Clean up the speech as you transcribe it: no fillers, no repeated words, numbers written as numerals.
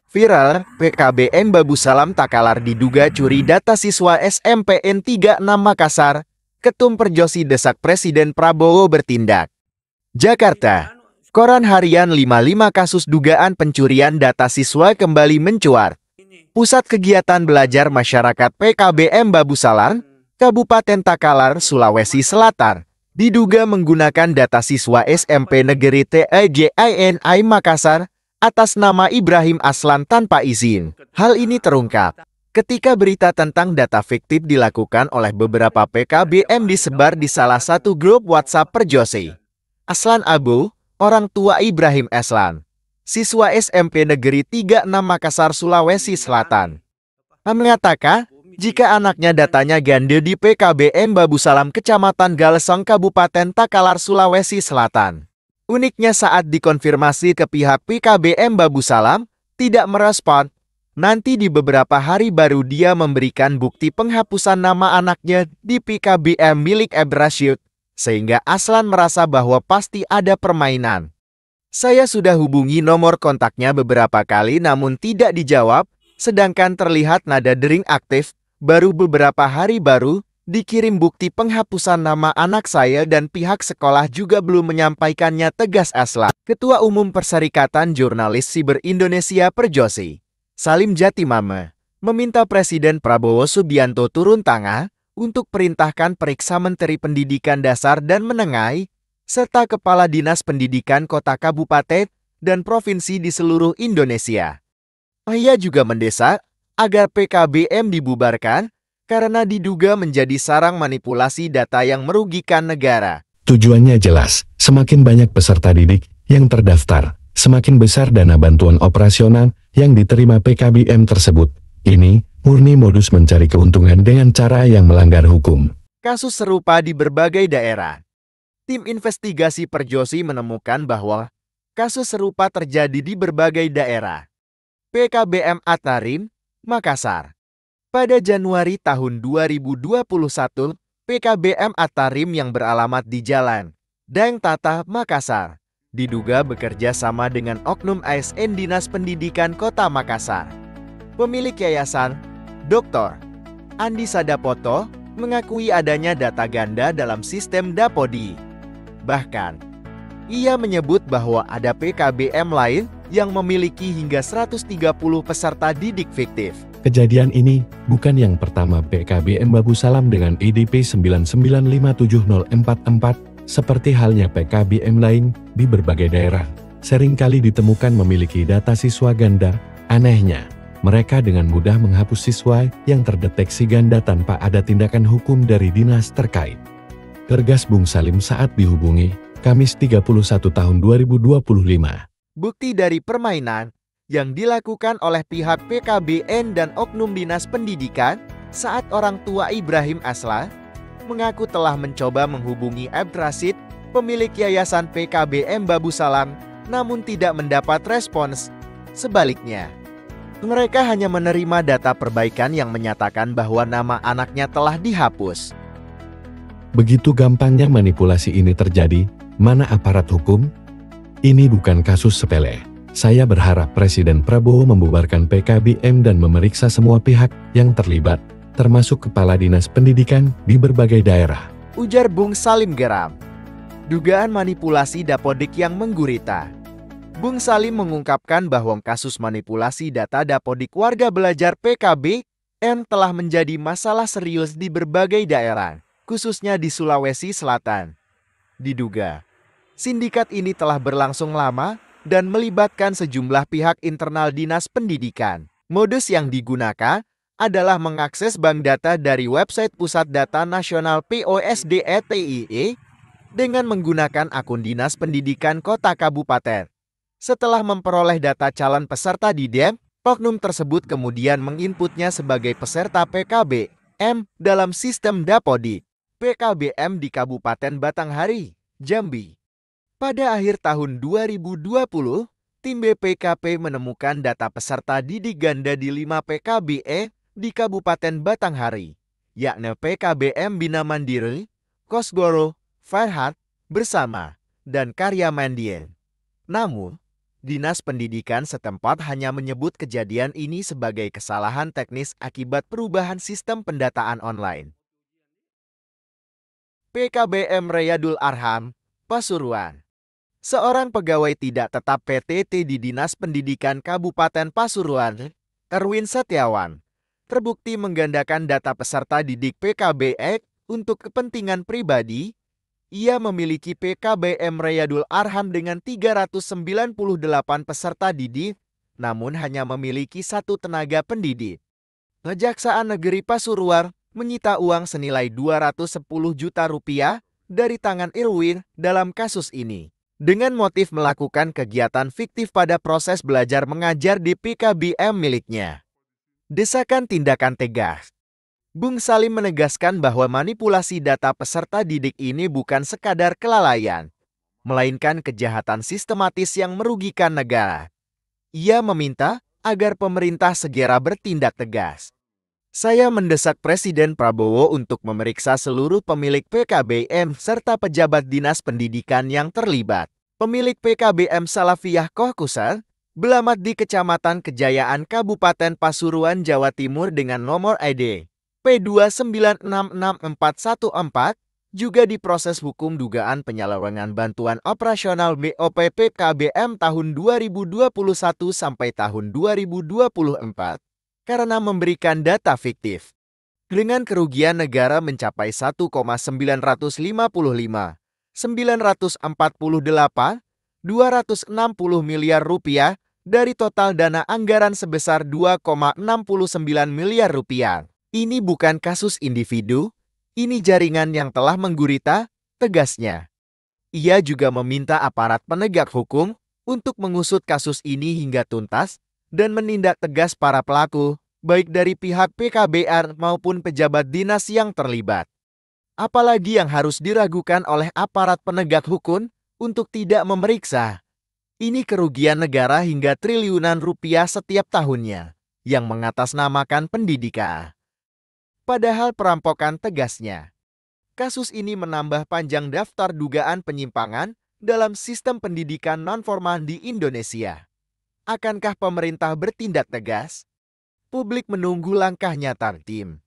Viral, PKBM Babu Salam Takalar diduga curi data siswa SMPN 36 Makassar. Ketum Perjosi desak Presiden Prabowo bertindak. Jakarta, Koran Harian 55 kasus dugaan pencurian data siswa kembali mencuat. Pusat Kegiatan Belajar Masyarakat PKBM Babu Salam, Kabupaten Takalar, Sulawesi Selatan, diduga menggunakan data siswa SMP Negeri TEJINI Makassar atas nama Ibrahim Aslan tanpa izin. Hal ini terungkap ketika berita tentang data fiktif dilakukan oleh beberapa PKBM disebar di salah satu grup WhatsApp Perjosi. Aslan Abu, orang tua Ibrahim Aslan, siswa SMP Negeri 36 Makassar, Sulawesi Selatan, mengatakan jika anaknya datanya ganda di PKBM Babu Salam Kecamatan Galesong Kabupaten Takalar, Sulawesi Selatan. Uniknya saat dikonfirmasi ke pihak PKBM Babu Salam, tidak merespon. Nanti di beberapa hari baru dia memberikan bukti penghapusan nama anaknya di PKBM milik Rashid, sehingga Aslan merasa bahwa pasti ada permainan. Saya sudah hubungi nomor kontaknya beberapa kali namun tidak dijawab, sedangkan terlihat nada dering aktif, baru beberapa hari baru dikirim bukti penghapusan nama anak saya dan pihak sekolah juga belum menyampaikannya, tegas Aslan. Ketua Umum Perserikatan Jurnalis Siber Indonesia Perjosi, Salim Jatimame, meminta Presiden Prabowo Subianto turun tangan untuk perintahkan periksa Menteri Pendidikan Dasar dan Menengah, serta Kepala Dinas Pendidikan Kota Kabupaten dan Provinsi di seluruh Indonesia. Ia juga mendesak agar PKBM dibubarkan karena diduga menjadi sarang manipulasi data yang merugikan negara. Tujuannya jelas, semakin banyak peserta didik yang terdaftar, semakin besar dana bantuan operasional yang diterima PKBM tersebut. Ini murni modus mencari keuntungan dengan cara yang melanggar hukum. Kasus serupa di berbagai daerah. Tim investigasi Perjosi menemukan bahwa kasus serupa terjadi di berbagai daerah. PKBM Atarim, Makassar. Pada Januari tahun 2021, PKBM Atarim yang beralamat di Jalan Daeng Tata, Makassar, diduga bekerja sama dengan oknum ASN Dinas Pendidikan Kota Makassar. Pemilik yayasan, Dr. Andi Sadapoto, mengakui adanya data ganda dalam sistem Dapodi. Bahkan, ia menyebut bahwa ada PKBM lain yang memiliki hingga 130 peserta didik fiktif. Kejadian ini bukan yang pertama PKBM Babu Salam dengan IDP 9957044, seperti halnya PKBM lain di berbagai daerah. Seringkali ditemukan memiliki data siswa ganda. Anehnya, mereka dengan mudah menghapus siswa yang terdeteksi ganda tanpa ada tindakan hukum dari dinas terkait. Tegas Bung Salim saat dihubungi, Kamis 31 tahun 2025. Bukti dari permainan yang dilakukan oleh pihak PKBN dan oknum dinas pendidikan saat orang tua Ibrahim Aslan mengaku telah mencoba menghubungi Rashid, pemilik yayasan PKBM Babu Salam, namun tidak mendapat respons. Sebaliknya, mereka hanya menerima data perbaikan yang menyatakan bahwa nama anaknya telah dihapus. Begitu gampangnya manipulasi ini terjadi, mana aparat hukum? Ini bukan kasus sepele. Saya berharap Presiden Prabowo membubarkan PKBM dan memeriksa semua pihak yang terlibat, termasuk Kepala Dinas Pendidikan di berbagai daerah. Ujar Bung Salim geram. Dugaan manipulasi Dapodik yang menggurita. Bung Salim mengungkapkan bahwa kasus manipulasi data Dapodik warga belajar PKBM telah menjadi masalah serius di berbagai daerah, khususnya di Sulawesi Selatan. Diduga, sindikat ini telah berlangsung lama dan melibatkan sejumlah pihak internal Dinas Pendidikan. Modus yang digunakan adalah mengakses bank data dari website Pusat Data Nasional POSDETIE dengan menggunakan akun Dinas Pendidikan Kota Kabupaten. Setelah memperoleh data calon peserta didik, oknum tersebut kemudian menginputnya sebagai peserta PKBM dalam sistem Dapodi PKBM di Kabupaten Batanghari, Jambi. Pada akhir tahun 2020, tim BPKP menemukan data peserta didik ganda di 5 PKBE di Kabupaten Batanghari, yakni PKBM Bina Mandiri, Kosgoro, Farhat, Bersama, dan Karya Mandien. Namun, Dinas Pendidikan setempat hanya menyebut kejadian ini sebagai kesalahan teknis akibat perubahan sistem pendataan online. PKBM Riyadul Arham, Pasuruan. Seorang pegawai tidak tetap PTT di Dinas Pendidikan Kabupaten Pasuruan, Erwin Setiawan, terbukti menggandakan data peserta didik PKBM untuk kepentingan pribadi. Ia memiliki PKBM Riyadul Arham dengan 398 peserta didik, namun hanya memiliki 1 tenaga pendidik. Kejaksaan Negeri Pasuruan menyita uang senilai 210 juta rupiah dari tangan Irwin dalam kasus ini, dengan motif melakukan kegiatan fiktif pada proses belajar mengajar di PKBM miliknya. Desakan tindakan tegas. Bung Salim menegaskan bahwa manipulasi data peserta didik ini bukan sekadar kelalaian, melainkan kejahatan sistematis yang merugikan negara. Ia meminta agar pemerintah segera bertindak tegas. Saya mendesak Presiden Prabowo untuk memeriksa seluruh pemilik PKBM serta pejabat dinas pendidikan yang terlibat. Pemilik PKBM Salafiyah Kohkusar belamat di Kecamatan Kejayaan Kabupaten Pasuruan, Jawa Timur dengan nomor ID P2966414 juga diproses hukum dugaan penyelewengan bantuan operasional BOP PKBM tahun 2021 sampai tahun 2024 karena memberikan data fiktif. Dengan kerugian negara mencapai 1,945,948,260 miliar rupiah dari total dana anggaran sebesar 2,69 miliar rupiah. Ini bukan kasus individu, ini jaringan yang telah menggurita, tegasnya. Ia juga meminta aparat penegak hukum untuk mengusut kasus ini hingga tuntas dan menindak tegas para pelaku, baik dari pihak PKBR maupun pejabat dinas yang terlibat. Apalagi yang harus diragukan oleh aparat penegak hukum untuk tidak memeriksa. Ini kerugian negara hingga triliunan rupiah setiap tahunnya, yang mengatasnamakan pendidikan. Padahal perampokan, tegasnya. Kasus ini menambah panjang daftar dugaan penyimpangan dalam sistem pendidikan non-formal di Indonesia. Akankah pemerintah bertindak tegas? Publik menunggu langkah nyata tim.